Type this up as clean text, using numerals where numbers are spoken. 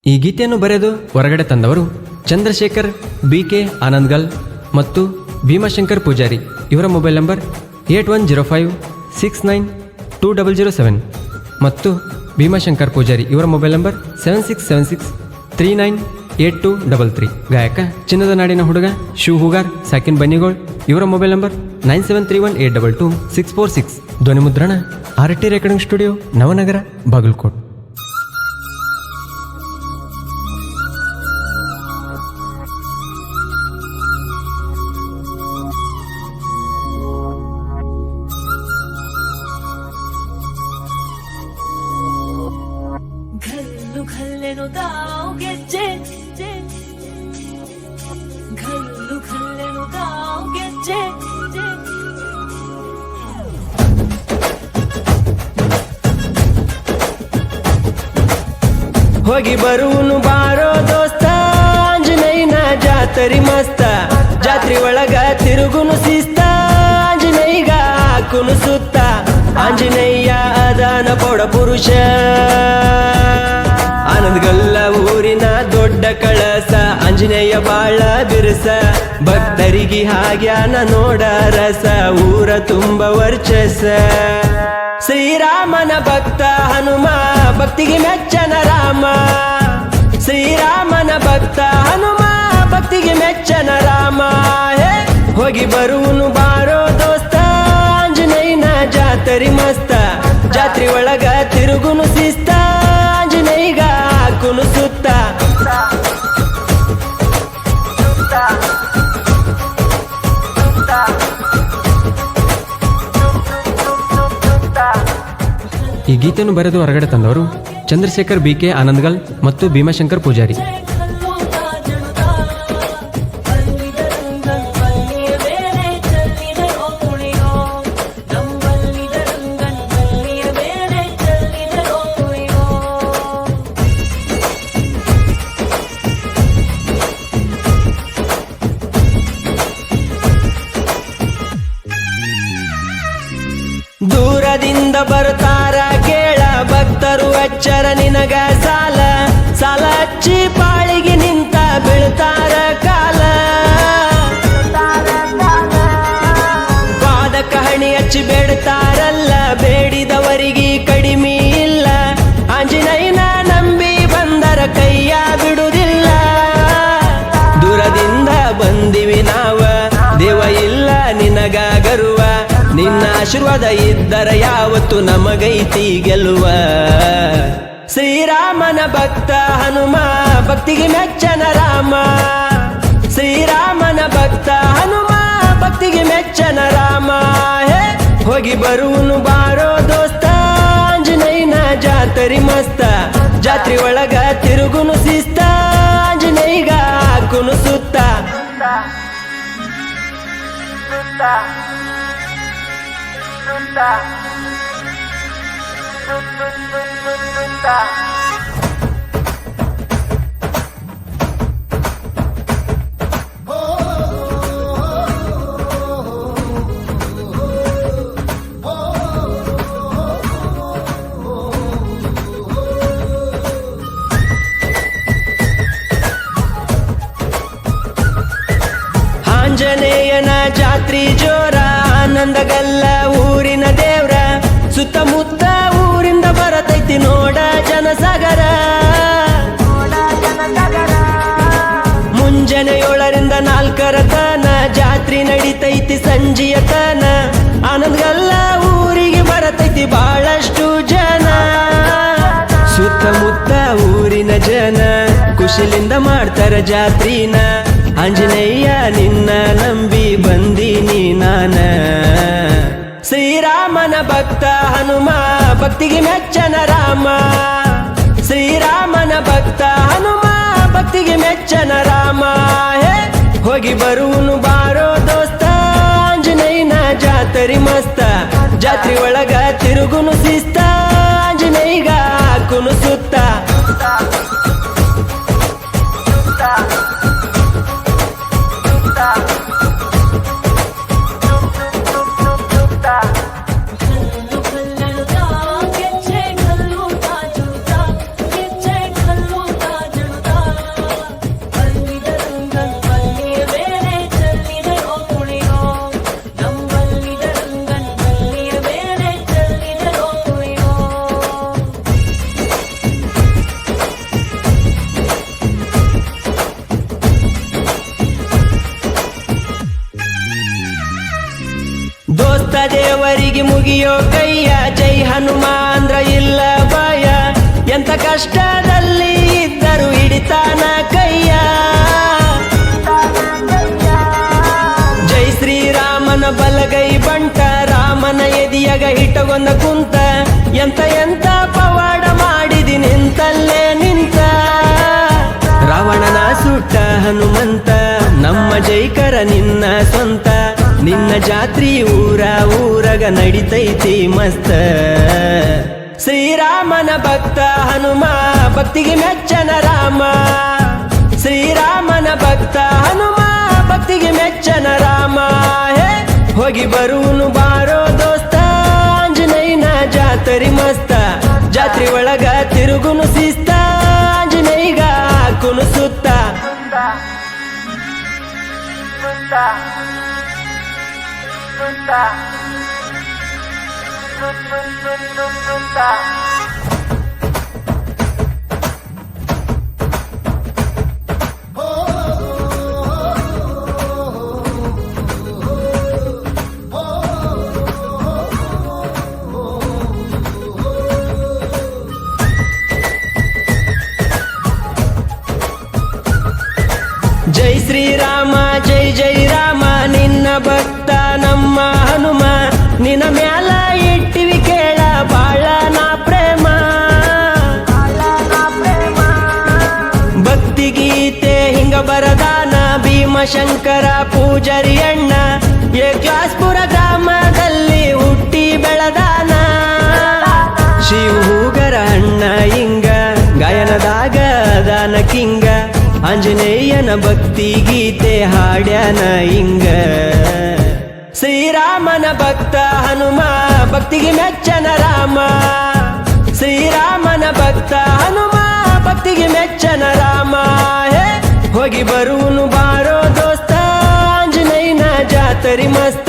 ಈ ಗೀತೆಯನ್ನು ಬರೆದು ಹೊರಗಡೆ ತಂದವರು ಚಂದ್ರಶೇಖರ್ BK ಆನಂದ್ಗಲ್ ಮತ್ತು ಭೀಮಾಶಂಕರ್ ಪೂಜಾರಿ. ಇವರ ಮೊಬೈಲ್ ನಂಬರ್ 8105692007 ಮತ್ತು ಭೀಮಾಶಂಕರ್ ಪೂಜಾರಿ ಇವರ ಮೊಬೈಲ್ ನಂಬರ್ 7676398233. ಗಾಯಕ ಚಿನ್ನದ ನಾಡಿನ ಹುಡುಗ ಶಿವ್ ಹುಗಾರ್ ಸಾಕಿನ್ ಬನ್ನಿಗೋಳ್. ಇವರ ಮೊಬೈಲ್ ನಂಬರ್ 9731822646. ಧ್ವನಿ ಮುದ್ರಣ RT recording studio, Navanagar, Bagalkot. ಹೋಗಿ ಬರುವನು ಬಾರೋ ದೋಸ್ತ, ಆಂಜನೇಯನ ಜಾತರಿ ಮಸ್ತ. ಜಾತ್ರಿ ಒಳಗ ತಿರುಗುನು ಶಿಸ್ತ, ಆಂಜನೇಯಗ ಹಾಕುನು ಸುತ್ತ. ಆಂಜನೇಯ ಅದಾನ ಪೌಡ ಪುರುಷ, ಆನಂದಗಲ್ಲ ಊರಿನ ದೊಡ್ಡ ಕಳಸ. ಆಂಜನೇಯ ಬಾಳ ಬಿರುಸ, ಭಕ್ತರಿಗೆ ಹಾಗ್ಯಾನ ನೋಡ ರಸ. ಊರ ತುಂಬ ವರ್ಚಸ. ಶ್ರೀರಾಮನ ಭಕ್ತ ಹನುಮ, ಭಕ್ತಿಗೆ ಮೆಚ್ಚನ ರಾಮ. ಶ್ರೀರಾಮನ ಭಕ್ತ ಹನುಮ, ಭಕ್ತಿಗೆ ಮೆಚ್ಚನ ರಾಮ. ಹೇ ಹೋಗಿ ಬರುವನು ಬಾರೋ ದೋಸ್ತ, ಆಂಜನೇಯನ ಜಾತರಿ ಮಸ್ತ. ಜಾತ್ರಿ ಒಳಗ ತಿರುಗುನು ಶಿಸ್ತ, ಆಂಜನೇಯಗ ಹಾಕುನು ಸುತ್ತ. ಈ ಗೀತೆಯನ್ನು ಬರೆದು ಹೊರಗಡೆ ತಂದವರು ಚಂದ್ರಶೇಖರ್ BK ಆನಂದ್ಗಲ್ ಮತ್ತು ಭೀಮಾಶಂಕರ್ ಪೂಜಾರಿ. ದೂರದಿಂದ ಬರ್ತಾರ ಕೇಳ ಭಕ್ತರು ಅಚ್ಚರ ನಿನಗ ಸಾಲ. ಸಾಲ ಹಚ್ಚಿ ಪಾಳಿಗೆ ನಿಂತ ಬೀಳ್ತಾರ ಕಾಲ. ಪಾದಕ ಹಣಿ ಹಚ್ಚಿ ಬೇಡ್ತಾರಲ್ಲ, ಬೇಡಿದವರಿಗೆ ಕಡಿಮೆ ಇಲ್ಲ. ಆಂಜನೇಯನ ನಂಬಿ ಬಂದರ ಕೈಯ ಬಿಡುವುದಿಲ್ಲ. ದೂರದಿಂದ ಬಂದಿವಿ ನಾವ, ದೇವ ಇಲ್ಲ ನಿನಗ ಗರುವ. ನಿನ್ನ ಆಶೀರ್ವಾದ ಇದ್ದರ ಯಾವತ್ತು ನಮಗೈತಿ ಗೆಲುವ. ಶ್ರೀರಾಮನ ಭಕ್ತ ಹನುಮ, ಭಕ್ತಿಗೆ ಮೆಚ್ಚನ ರಾಮ. ಶ್ರೀರಾಮನ ಭಕ್ತ ಹನುಮ, ಭಕ್ತಿಗೆ ಮೆಚ್ಚನ ರಾಮ. ಹೇ ಹೋಗಿ ಬರುವನು ಬಾರೋ ದೋಸ್ತ, ಆಂಜನೇಯನ ಜಾತರಿ ಮಸ್ತ. ಜಾತ್ರಿ ಒಳಗ ತಿರುಗುನು ಶಿಸ್ತ, ಆಂಜನೇಯಗ ಹಾಕುನು ಸುತ್ತ. ಆಂಜನೇಯನ ಜಾತ್ರಿ ಜೋರ, ಆನಂದಗಲ್ಲ ಊರಿನ ದೇವ್ರ. ಸುತ್ತಮುತ್ತ ಊರಿಂದ ಬರತೈತಿ ನೋಡ ಜನಸಾಗರ. ಮುಂಜಾನೆ 7ರಿಂದ 4 ತನ ಜಾತ್ರಿ ನಡಿತೈತಿ ಸಂಜಿಯ ತನ. ಆನಂದಗಲ್ಲ ಊರಿಗೆ ಬರತೈತಿ ಬಹಳಷ್ಟು ಜನ. ಸುತ್ತಮುತ್ತ ಊರಿನ ಜನ ಖುಷಿಲಿಂದ ಮಾಡ್ತಾರ ಜಾತ್ರಿನ. ಆಂಜನೇಯ ನಿನ್ನ ನಂಬಿ ಬಂದೀನಿ ನಾನ. ಶ್ರೀರಾಮನ ಭಕ್ತ ಹನುಮ, ಭಕ್ತಿಗೆ ಮೆಚ್ಚನ ರಾಮ. ಶ್ರೀರಾಮನ ಭಕ್ತ ಹನುಮ, ಭಕ್ತಿಗೆ ಮೆಚ್ಚನ ರಾಮ. ಹೇ ಹೋಗಿ ಬರುವನು ಬಾರೋ ದೋಸ್ತ, ಆಂಜನೇಯನ ಜಾತರಿ ಮಸ್ತ. ಜಾತ್ರಿ ಒಳಗ ತಿರುಗುನು ಶಿಸ್ತ, ಆಂಜನೇಯಗ ಹಾಕುನು ಸುತ್ತ. ಭಕ್ತಿಗೆ ಮುಗಿಯೋ ಕೈಯ ಜೈ ಹನುಮ ಅಂದ್ರ ಇಲ್ಲ ಭಯ ಎಂತ ಕಷ್ಟದಲ್ಲಿ ಇದ್ದರು ಹಿಡಿತಾನ ಕೈಯ ಜೈ ಶ್ರೀರಾಮನ ಬಲಗೈ ಬಂಟ ರಾಮನ ಎದಿಯಗ ಹಿಟ್ಟಗೊಂದ ಕುಂತ ಎಂತ ಎಂತ ಪವಾಡ ಮಾಡಿದಿ ನಿಂತಲ್ಲೇ ನಿಂತ ರಾವಣನ ಸುಟ್ಟ ಹನುಮಂತ ನಮ್ಮ ಜೈಕರ ನಿನ್ನ ಸ್ವಂತ ನಿನ್ನ ಜಾತ್ರಿ ಊರಗ ನಡಿತೈತಿ ಮಸ್ತ ಶ್ರೀರಾಮನ ಭಕ್ತ ಹನುಮ ಭಕ್ತಿಗೆ ಮೆಚ್ಚನ ರಾಮ ಶ್ರೀರಾಮನ ಭಕ್ತ ಹನುಮ ಭಕ್ತಿಗೆ ಮೆಚ್ಚನ ರಾಮ ಹೇ ಹೋಗಿ ಬರುವನು ಬಾರೋ ದೋಸ್ತ ಆಂಜನೇಯನ ಜಾತರಿ ಮಸ್ತ ಜಾತ್ರೆ ಒಳಗ ತಿರುಗುನು ಶಿಸ್ತ ಆಂಜನೇಯಗ ಹಾಕುನು ಸುತ್ತ ಜೈ ಶ್ರೀರಾಮ ಜೈ ಜೈ ರಾಮ ನಿನ್ನ ಭಕ್ತ ನಮ್ಮ ಹನುಮ ನಿನ್ನ ಮ್ಯಾಲ ಇಟ್ಟಿವಿ ಕೇಳ ಬಾಳ ನಾ ಪ್ರೇಮ ಭಕ್ತಿ ಗೀತೆ ಹಿಂಗ ಬರದಾನ ಭೀಮಶಂಕರ ಪೂಜಾರಿ ಅಣ್ಣ ಕ್ಲಾಸ್ಪುರ ಗ್ರಾಮದಲ್ಲಿ ಹುಟ್ಟಿ ಬೆಳದಾನ ಶಿವಗರ ಅಣ್ಣ ಹಿಂಗ ಗಾಯನದಾಗ ದಾನ ಕಿಂಗ ಆಂಜನೇಯನ ಭಕ್ತಿ ಗೀತೆ ಹಾಡ್ಯಾನ ಹಿಂಗ ಶ್ರೀರಾಮನ ಭಕ್ತ ಹನುಮ ಭಕ್ತಿಗೆ ಮೆಚ್ಚನ ರಾಮ ಶ್ರೀರಾಮನ ಭಕ್ತ ಹನುಮ ಭಕ್ತಿಗೆ ಮೆಚ್ಚನ ರಾಮ ಹೇ ಹೋಗಿ ಬರುವನು ಬಾರೋ ದೋಸ್ತ ಆಂಜನೇಯನ ಜಾತರಿ ಮಸ್ತ